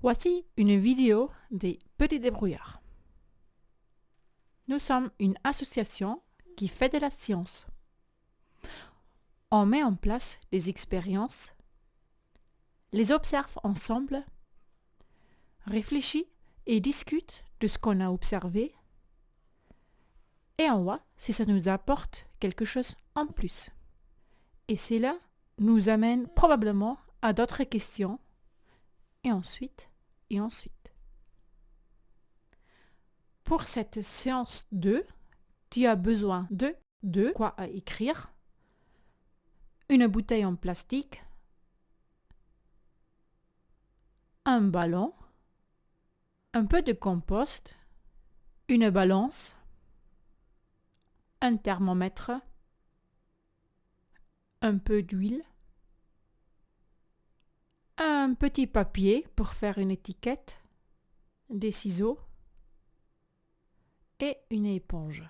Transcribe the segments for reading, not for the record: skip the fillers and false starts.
Voici une vidéo des Petits Débrouillards. Nous sommes une association qui fait de la science. On met en place des expériences, les observe ensemble, réfléchit et discute de ce qu'on a observé et on voit si ça nous apporte quelque chose en plus. Et cela nous amène probablement à d'autres questions et ensuite. Pour cette séance 2, tu as besoin de quoi à écrire, une bouteille en plastique, un ballon, un peu de compost, une balance, un thermomètre, un peu d'huile, un petit papier pour faire une étiquette, des ciseaux et une éponge.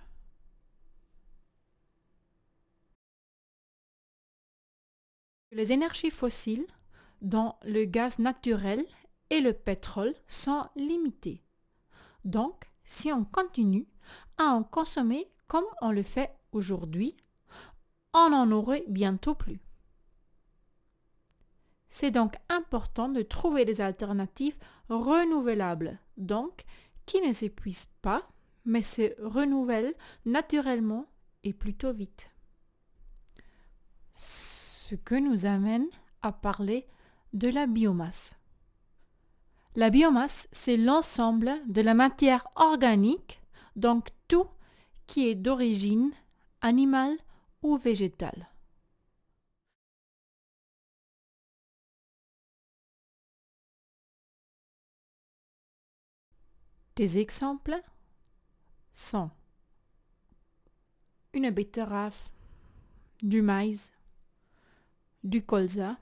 Les énergies fossiles, dont le gaz naturel et le pétrole, sont limitées. Donc, si on continue à en consommer comme on le fait aujourd'hui, on n'en aurait bientôt plus. C'est donc important de trouver des alternatives renouvelables, donc qui ne s'épuisent pas, mais se renouvellent naturellement et plutôt vite. Ce que nous amène à parler de la biomasse. La biomasse, c'est l'ensemble de la matière organique, donc tout qui est d'origine animale ou végétale. Des exemples sont une betterave, du maïs, du colza,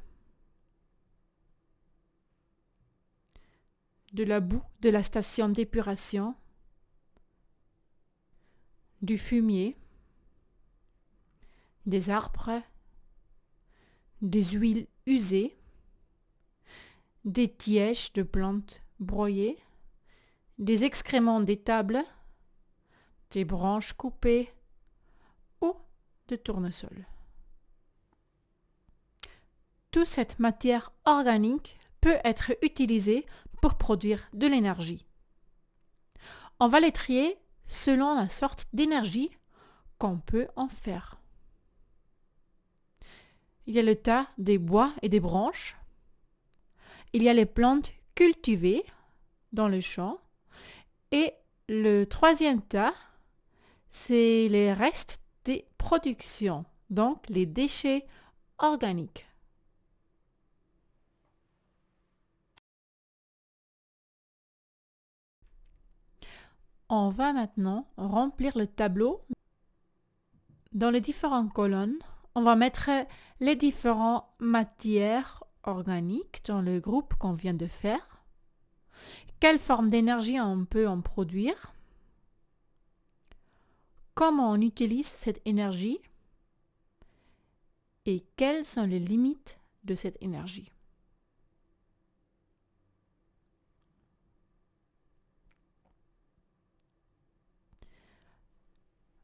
de la boue de la station d'épuration, du fumier, des arbres, des huiles usées, des tièges de plantes broyées, des excréments d'étable, des branches coupées ou de tournesol. Toute cette matière organique peut être utilisée pour produire de l'énergie. On va les trier selon la sorte d'énergie qu'on peut en faire. Il y a le tas des bois et des branches. Il y a les plantes cultivées dans le champ. Et le troisième tas, c'est les restes des productions, donc les déchets organiques. On va maintenant remplir le tableau. Dans les différentes colonnes, on va mettre les différentes matières organiques dans le groupe qu'on vient de faire. Quelle forme d'énergie on peut en produire? Comment on utilise cette énergie? Et quelles sont les limites de cette énergie?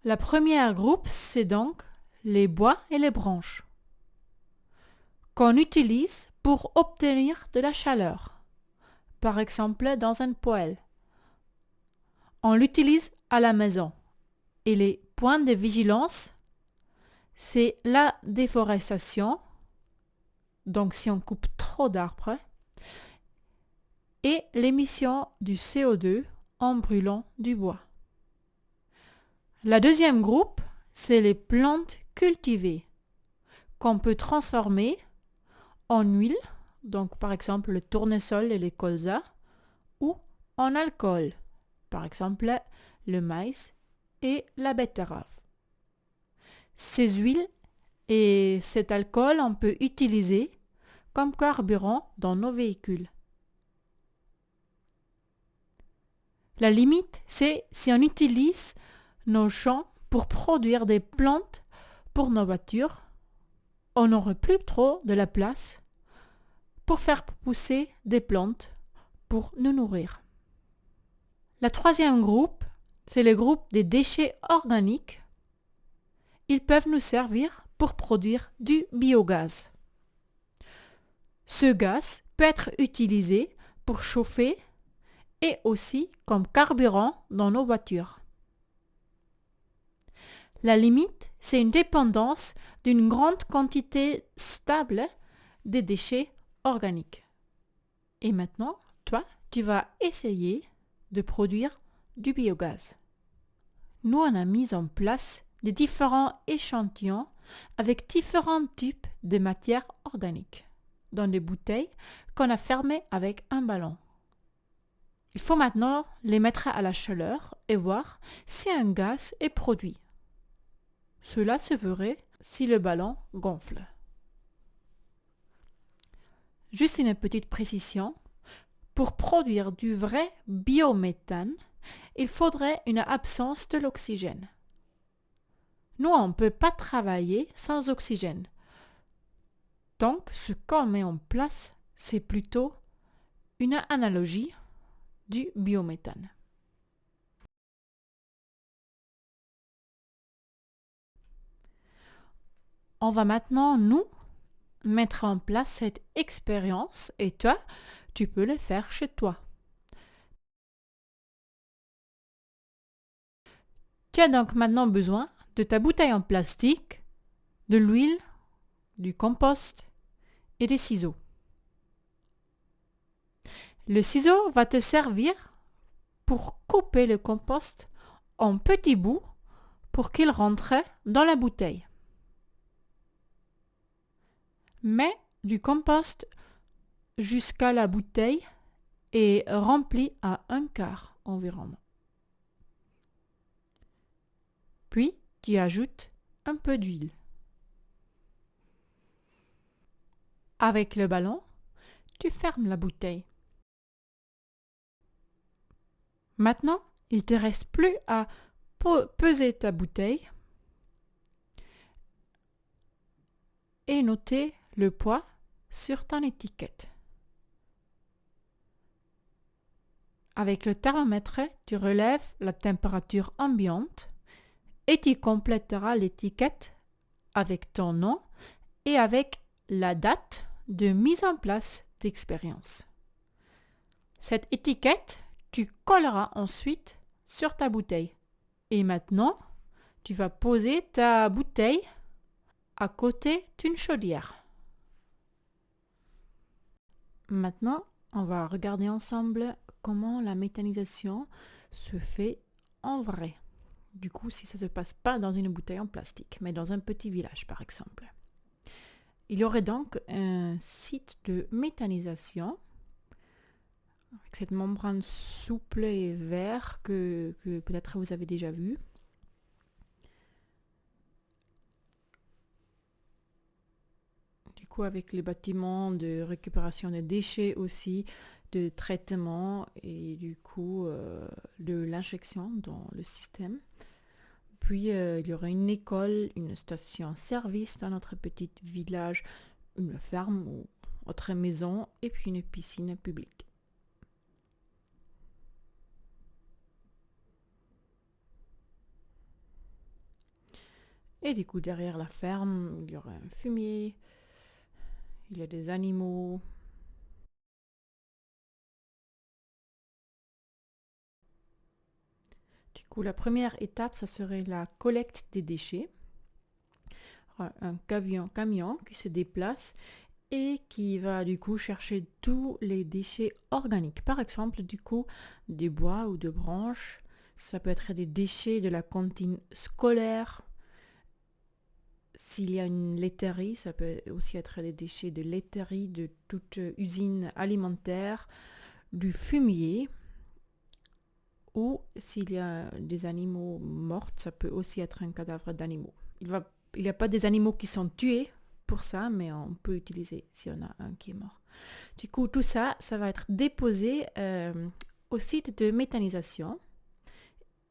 La première groupe, c'est donc les bois et les branches qu'on utilise pour obtenir de la chaleur. Par exemple, dans un poêle. On l'utilise à la maison. Et les points de vigilance, c'est la déforestation, donc si on coupe trop d'arbres, et l'émission du CO2 en brûlant du bois. La deuxième groupe, c'est les plantes cultivées qu'on peut transformer en huile, donc par exemple le tournesol et les colzas, ou en alcool, par exemple le maïs et la betterave. Ces huiles et cet alcool, on peut utiliser comme carburant dans nos véhicules. La limite, c'est si on utilise nos champs pour produire des plantes pour nos voitures, on n'aurait plus trop de la place pour faire pousser des plantes pour nous nourrir. Le troisième groupe, c'est le groupe des déchets organiques. Ils peuvent nous servir pour produire du biogaz. Ce gaz peut être utilisé pour chauffer et aussi comme carburant dans nos voitures. La limite, c'est une dépendance d'une grande quantité stable des déchets organiques. Et maintenant, toi, tu vas essayer de produire du biogaz. Nous, on a mis en place des différents échantillons avec différents types de matières organiques dans des bouteilles qu'on a fermées avec un ballon. Il faut maintenant les mettre à la chaleur et voir si un gaz est produit. Cela se verrait si le ballon gonfle. Juste une petite précision. Pour produire du vrai biométhane, il faudrait une absence de l'oxygène. Nous, on ne peut pas travailler sans oxygène. Donc, ce qu'on met en place, c'est plutôt une analogie du biométhane. On va maintenant, nous, mettre en place cette expérience et toi, tu peux le faire chez toi. Tu as donc maintenant besoin de ta bouteille en plastique, de l'huile, du compost et des ciseaux. Le ciseau va te servir pour couper le compost en petits bouts pour qu'il rentre dans la bouteille. Mets du compost jusqu'à la bouteille et remplis à 1/4 environ. Puis, tu ajoutes un peu d'huile. Avec le ballon, tu fermes la bouteille. Maintenant, il ne te reste plus à peser ta bouteille et noter le poids sur ton étiquette. Avec le thermomètre, tu relèves la température ambiante et tu compléteras l'étiquette avec ton nom et avec la date de mise en place d'expérience. Cette étiquette, tu colleras ensuite sur ta bouteille. Et maintenant, tu vas poser ta bouteille à côté d'une chaudière. Maintenant, on va regarder ensemble comment la méthanisation se fait en vrai. Du coup, si ça ne se passe pas dans une bouteille en plastique, mais dans un petit village par exemple. Il y aurait donc un site de méthanisation avec cette membrane souple et vert que peut-être vous avez déjà vu. Du coup, avec les bâtiments de récupération des déchets aussi, de traitement et du coup de l'injection dans le système. Puis il y aurait une école, une station-service dans notre petit village, une ferme ou autre maison et puis une piscine publique. Et du coup, derrière la ferme, il y aurait un fumier, il y a des animaux. Du coup, la première étape, ça serait la collecte des déchets. Un camion qui se déplace et qui va du coup chercher tous les déchets organiques. Par exemple, du coup, des bois ou de branches. Ça peut être des déchets de la cantine scolaire. S'il y a une laiterie, ça peut aussi être des déchets de laiterie, de toute usine alimentaire, du fumier. Ou s'il y a des animaux morts, ça peut aussi être un cadavre d'animaux. Il n'y a pas des animaux qui sont tués pour ça, mais on peut utiliser si on a un qui est mort. Du coup, tout ça, ça va être déposé au site de méthanisation.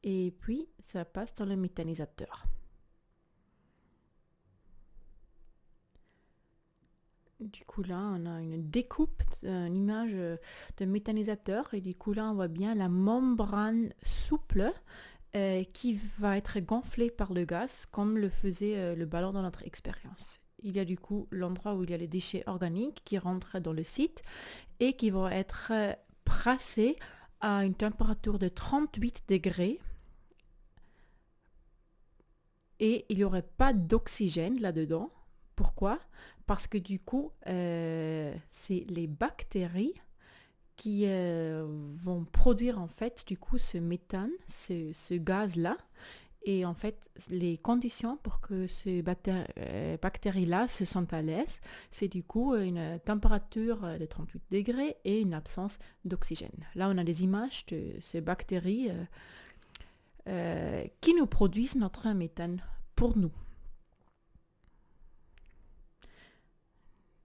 Et puis, ça passe dans le méthanisateur. Du coup, là, on a une découpe, une image de méthanisateur. Et du coup, là, on voit bien la membrane souple qui va être gonflée par le gaz, comme le faisait le ballon dans notre expérience. Il y a du coup l'endroit où il y a les déchets organiques qui rentrent dans le site et qui vont être brassés à une température de 38 degrés. Et il n'y aurait pas d'oxygène là-dedans. Pourquoi? Parce que du coup, c'est les bactéries qui vont produire en fait du coup ce méthane, ce gaz-là. Et en fait, les conditions pour que ces bactéries-là se sentent à l'aise, c'est du coup une température de 38 degrés et une absence d'oxygène. Là, on a des images de ces bactéries qui nous produisent notre méthane pour nous.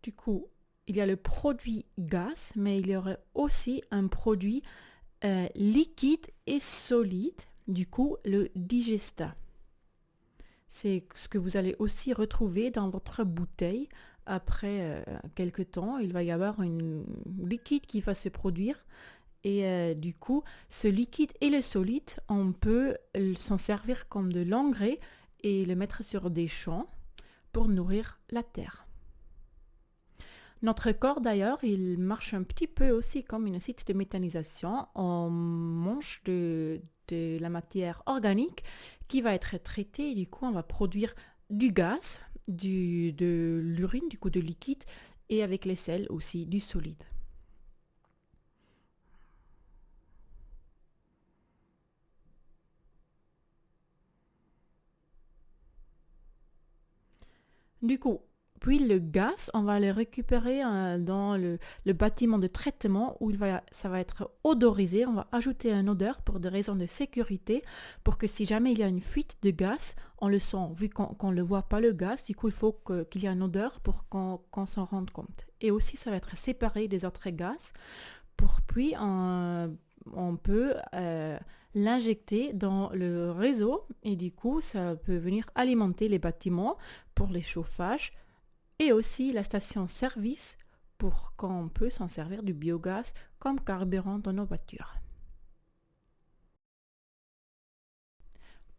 Du coup, il y a le produit gaz, mais il y aurait aussi un produit liquide et solide, du coup le digestat. C'est ce que vous allez aussi retrouver dans votre bouteille. Après quelques temps, il va y avoir un liquide qui va se produire. Et du coup, ce liquide et le solide, on peut s'en servir comme de l'engrais et le mettre sur des champs pour nourrir la terre. Notre corps, d'ailleurs, il marche un petit peu aussi comme une site de méthanisation. On mange de la matière organique qui va être traitée et du coup, on va produire du gaz, de l'urine, du coup de liquide, et avec les selles aussi du solide. Du coup, puis le gaz, on va le récupérer dans le bâtiment de traitement où ça va être odorisé. On va ajouter une odeur pour des raisons de sécurité, pour que si jamais il y a une fuite de gaz, on le sent. Vu qu'on ne le voit pas le gaz, du coup il faut qu'il y ait une odeur pour qu'on s'en rende compte. Et aussi ça va être séparé des autres gaz, puis on peut l'injecter dans le réseau et du coup ça peut venir alimenter les bâtiments pour les chauffages et aussi la station-service pour qu'on peut s'en servir du biogaz comme carburant dans nos voitures.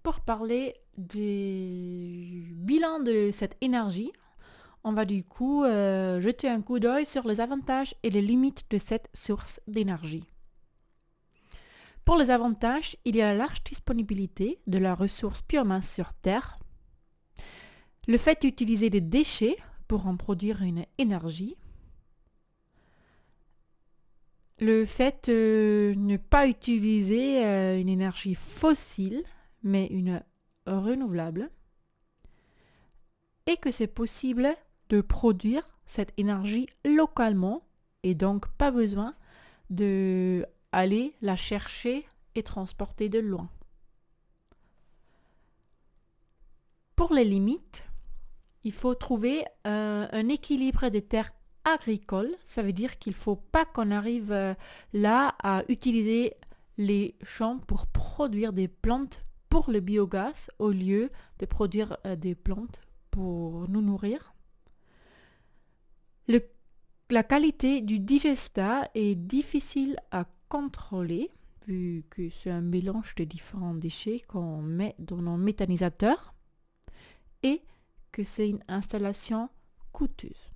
Pour parler du bilan de cette énergie, on va du coup jeter un coup d'œil sur les avantages et les limites de cette source d'énergie. Pour les avantages, il y a la large disponibilité de la ressource biomasse sur Terre, le fait d'utiliser des déchets pour en produire une énergie, le fait de ne pas utiliser une énergie fossile, mais une renouvelable, et que c'est possible de produire cette énergie localement et donc pas besoin d'aller la chercher et transporter de loin. Pour les limites, il faut trouver un équilibre des terres agricoles. Ça veut dire qu'il ne faut pas qu'on arrive là à utiliser les champs pour produire des plantes pour le biogaz au lieu de produire des plantes pour nous nourrir. La qualité du digestat est difficile à contrôler vu que c'est un mélange de différents déchets qu'on met dans nos méthanisateurs et que c'est une installation coûteuse.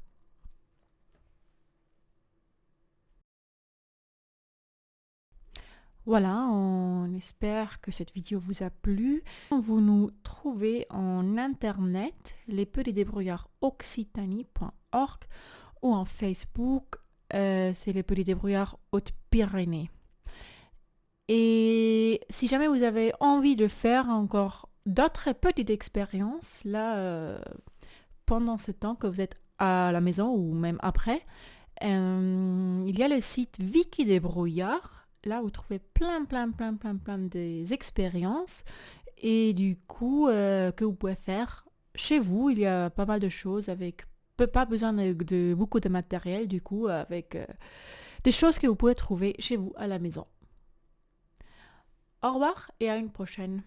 Voilà, on espère que cette vidéo vous a plu. Vous nous trouvez en internet lespetitsdébrouillardsoccitanie.org ou en Facebook, c'est les Petits Débrouillards Hautes-Pyrénées. Et si jamais vous avez envie de faire encore d'autres petites expériences, là, pendant ce temps que vous êtes à la maison ou même après, il y a le site Wiki Débrouillard. Là, vous trouvez plein des expériences et du coup, que vous pouvez faire chez vous. Il y a pas mal de choses avec pas besoin de beaucoup de matériel, du coup, avec des choses que vous pouvez trouver chez vous à la maison. Au revoir et à une prochaine.